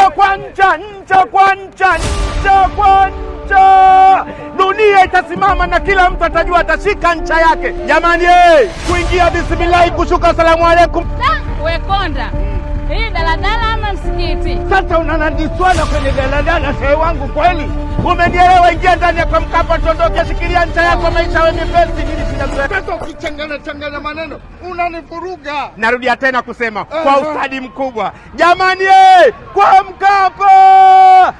ncha kwa ncha, ncha kwa ncha, ncha kwa ncha. Dunia itasimama na kila mtu atajua atashika ncha yake. Jamani, kuingia bismillah, kushuka asalamu alaykum. We konda, hii daladala ama msikiti? Sasa unanadiswala kwenye daladala, shehe wangu kweli? Umenielewa? Ingia ndani kwa Mkapa, tondoke, shikilia ncha yako, maisha wewe mepesi. Nini shida zako? Sasa ukichanganya maneno unanifuruga. Narudia tena kusema kwa ustadi mkubwa. Jamani, kwa Mkapa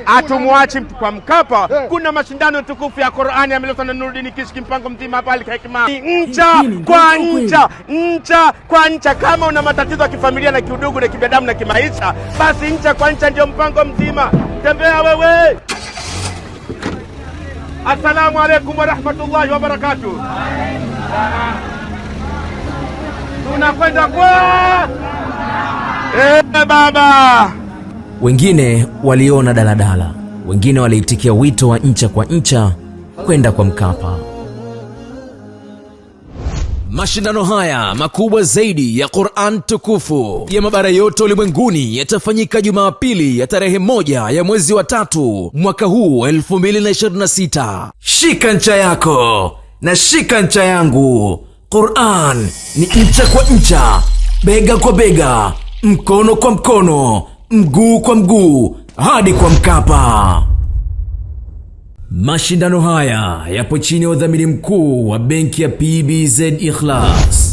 atumwachi kwa Mkapa. Kuna mashindano tukufu ya Qur'ani yameletwa na Nuruddin Kishki, mpango mzima hapa Al-Hikma. Ncha kwa ncha, ncha kwa ncha. Kama una matatizo ya kifamilia na kiudugu na kibinadamu na kimaisha, basi ncha kwa ncha ndio mpango mzima. Tembea wewe. Assalamu alaykum wa rahmatullahi wa barakatuh. Tunakwenda kwa baba. Wengine waliona daladala, wengine waliitikia wito wa ncha kwa ncha kwenda kwa Mkapa. Mashindano haya makubwa zaidi ya Qur'an tukufu ya mabara yote ulimwenguni yatafanyika Jumapili ya tarehe 1 ya mwezi wa 3 mwaka huu 2026. Shika ncha yako na shika ncha yangu. Qur'an ni ncha kwa ncha, bega kwa bega, mkono kwa mkono, mguu kwa mguu, hadi kwa Mkapa. Mashindano haya yapo chini ya udhamini mkuu wa benki ya PBZ Ikhlas.